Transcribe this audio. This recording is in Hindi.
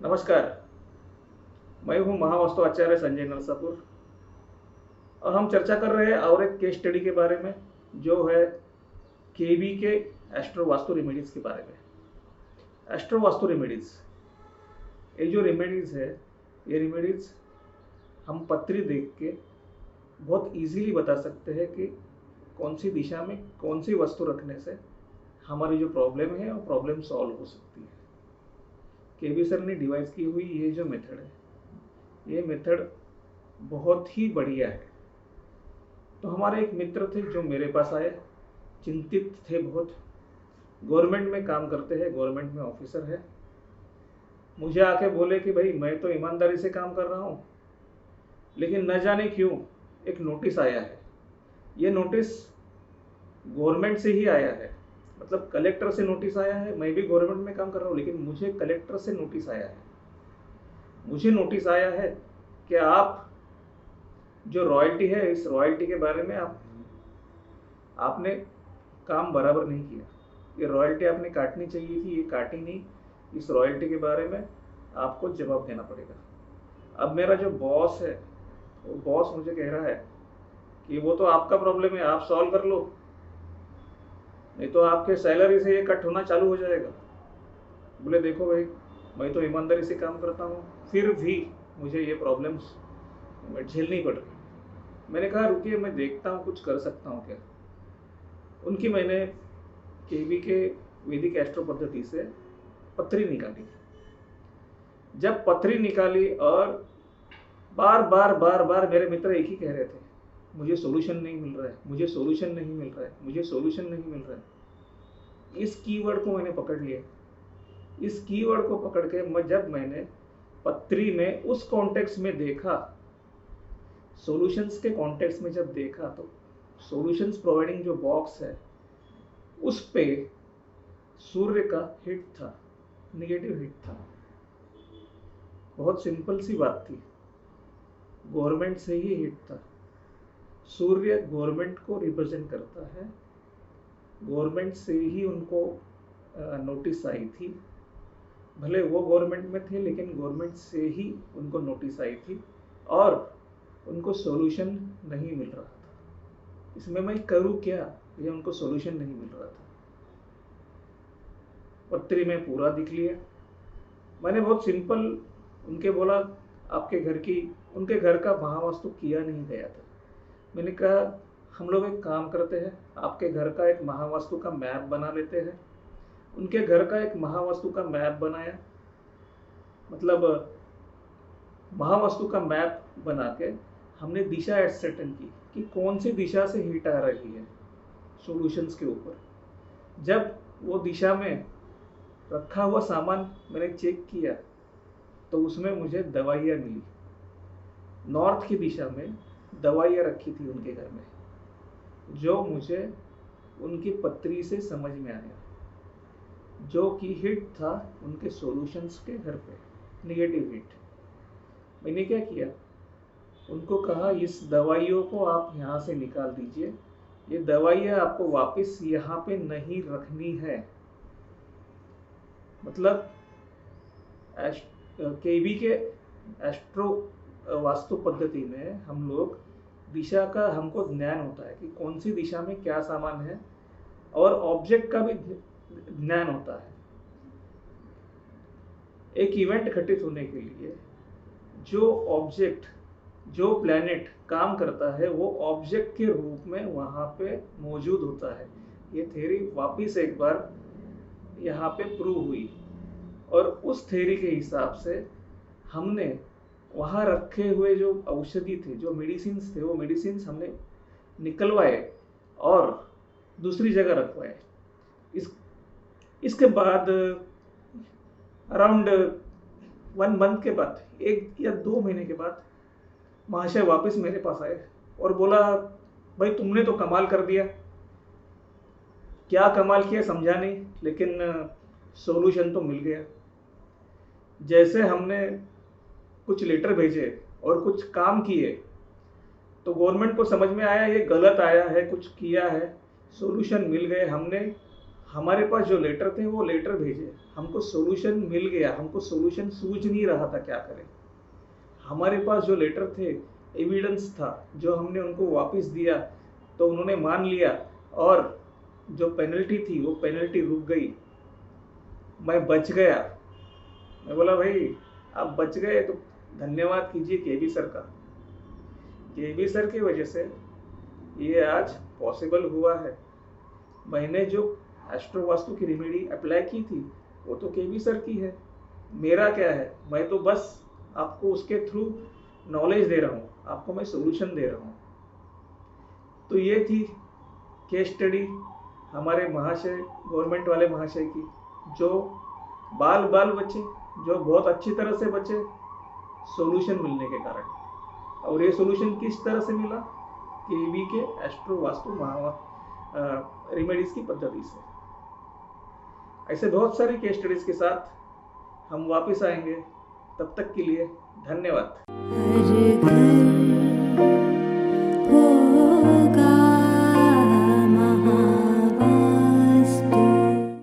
नमस्कार। मैं हूं महावास्तु आचार्य संजय नरसापुर और हम चर्चा कर रहे हैं और एक केस स्टडी के बारे में जो है केबी के एस्ट्रो वास्तु रेमेडीज के बारे में। एस्ट्रो वास्तु रेमेडीज, ये जो रेमेडीज है, ये रेमेडीज हम पत्री देख के बहुत इजीली बता सकते हैं कि कौन सी दिशा में कौन सी वस्तु रखने से हमारी जो प्रॉब्लम है वो प्रॉब्लम सॉल्व हो सकती है। केबी सर ने डिवाइस की हुई ये जो मेथड है, ये मेथड बहुत ही बढ़िया है। तो हमारे एक मित्र थे जो मेरे पास आए, चिंतित थे बहुत, गवर्नमेंट में काम करते हैं, गवर्नमेंट में ऑफिसर है। मुझे आके बोले कि भाई मैं तो ईमानदारी से काम कर रहा हूँ, लेकिन न जाने क्यों एक नोटिस आया है। ये नोटिस गवर्नमेंट से ही आया है, मतलब कलेक्टर से नोटिस आया है। मैं भी गवर्नमेंट में काम कर रहा हूँ, लेकिन मुझे कलेक्टर से नोटिस आया है। मुझे नोटिस आया है कि आप जो रॉयल्टी है, इस रॉयल्टी के बारे में आपने काम बराबर नहीं किया। ये रॉयल्टी आपने काटनी चाहिए थी, ये काटी नहीं। इस रॉयल्टी के बारे में आपको जवाब देना पड़ेगा। अब मेरा जो बॉस है, वो बॉस मुझे कह रहा है कि वो तो आपका प्रॉब्लम है, आप सॉल्व कर लो, नहीं तो आपके सैलरी से ये कट होना चालू हो जाएगा। बोले देखो भाई, मैं तो ईमानदारी से काम करता हूँ, फिर भी मुझे ये प्रॉब्लम्स झेलनी पड़ रही। मैंने कहा रुकिए, मैं देखता हूँ कुछ कर सकता हूँ क्या। उनकी मैंने केबी के वैदिक एस्ट्रो पद्धति से पत्री निकाली। जब पत्री निकाली और बार बार बार बार मेरे मित्र एक ही कह रहे थे, मुझे सोल्यूशन नहीं मिल रहा है, मुझे सोल्यूशन नहीं मिल रहा है, मुझे सोल्यूशन नहीं मिल रहा है। इस कीवर्ड को मैंने पकड़ लिया। इस कीवर्ड को पकड़ के जब मैंने पत्री में उस कॉन्टेक्स्ट में देखा, सॉल्यूशंस के कॉन्टेक्स्ट में जब देखा, तो सॉल्यूशंस प्रोवाइडिंग जो बॉक्स है उस पे सूर्य का हिट था, नेगेटिव हिट था। बहुत सिंपल सी बात थी, गवर्नमेंट से ही हिट था। सूर्य गवर्नमेंट को रिप्रेजेंट करता है, गवर्नमेंट से ही उनको नोटिस आई थी। भले वो गवर्नमेंट में थे, लेकिन गवर्नमेंट से ही उनको नोटिस आई थी और उनको सॉल्यूशन नहीं मिल रहा था। इसमें मैं करूं क्या, ये उनको सॉल्यूशन नहीं मिल रहा था। पत्री में पूरा दिख लिया। मैंने बहुत सिंपल उनके बोला, आपके घर की, उनके घर का महावास्तु किया नहीं गया था। मैंने कहा हम लोग एक काम करते हैं, आपके घर का एक महावास्तु का मैप बना लेते हैं। उनके घर का एक महावास्तु का मैप बनाया, मतलब महावास्तु का मैप बना के हमने दिशा एडसेटन की कि कौन सी दिशा से हीट आ रही है सॉल्यूशंस के ऊपर। जब वो दिशा में रखा हुआ सामान मैंने चेक किया तो उसमें मुझे दवाइयाँ मिली। नॉर्थ की दिशा में दवाइयाँ रखी थी उनके घर में, जो मुझे उनकी पत्री से समझ में आया, जो कि हिट था उनके सॉल्यूशंस के घर पे, नेगेटिव हिट। मैंने क्या किया, उनको कहा इस दवाइयों को आप यहाँ से निकाल दीजिए, ये दवाइयाँ आपको वापस यहाँ पे नहीं रखनी है। मतलब केबी के एस्ट्रो वास्तु पद्धति में हम लोग दिशा का, हमको ज्ञान होता है कि कौन सी दिशा में क्या सामान है, और ऑब्जेक्ट का भी ज्ञान होता है। एक इवेंट घटित होने के लिए जो ऑब्जेक्ट, जो प्लैनेट काम करता है, वो ऑब्जेक्ट के रूप में वहाँ पे मौजूद होता है। ये थ्योरी वापिस एक बार यहाँ पे प्रूव हुई, और उस थ्योरी के हिसाब से हमने वहाँ रखे हुए जो औषधि थे, जो मेडिसिन्स थे, वो मेडिसिन्स हमने निकलवाए और दूसरी जगह रखवाए। इसके बाद अराउंड 1 मंथ के बाद, 1 या 2 महीने के बाद महाशय वापस मेरे पास आए और बोला, भाई तुमने तो कमाल कर दिया। क्या कमाल किया समझा नहीं, लेकिन सॉल्यूशन तो मिल गया। जैसे हमने कुछ लेटर भेजे और कुछ काम किए तो गवर्नमेंट को समझ में आया ये गलत आया है, कुछ किया है, सॉल्यूशन मिल गए। हमने हमारे पास जो लेटर थे वो लेटर भेजे, हमको सोल्यूशन मिल गया, हमको सोल्यूशन सूझ नहीं रहा था क्या करें। हमारे पास जो लेटर थे, एविडेंस था, जो हमने उनको वापस दिया तो उन्होंने मान लिया और जो पेनल्टी थी वो पेनल्टी रुक गई। मैं बच गया। मैं बोला भाई आप बच गए तो धन्यवाद कीजिए केबी सर का। केबी सर की वजह से ये आज पॉसिबल हुआ है। मैंने जो एस्ट्रो वास्तु की रेमेडी अप्लाई की थी वो तो केबी सर की है, मेरा क्या है। मैं तो बस आपको उसके थ्रू नॉलेज दे रहा हूँ, आपको मैं सोल्यूशन दे रहा हूँ। तो ये थी केस स्टडी हमारे महाशय, गवर्नमेंट वाले महाशय की, जो बाल बाल बचे, जो बहुत अच्छी तरह से बचे सॉल्यूशन मिलने के कारण। और ये सॉल्यूशन किस तरह से मिला? केबी के एस्ट्रो वास्तु रेमेडीज की पद्धति से। ऐसे बहुत सारे केस स्टडीज के साथ हम वापस आएंगे। तब तक के लिए धन्यवाद।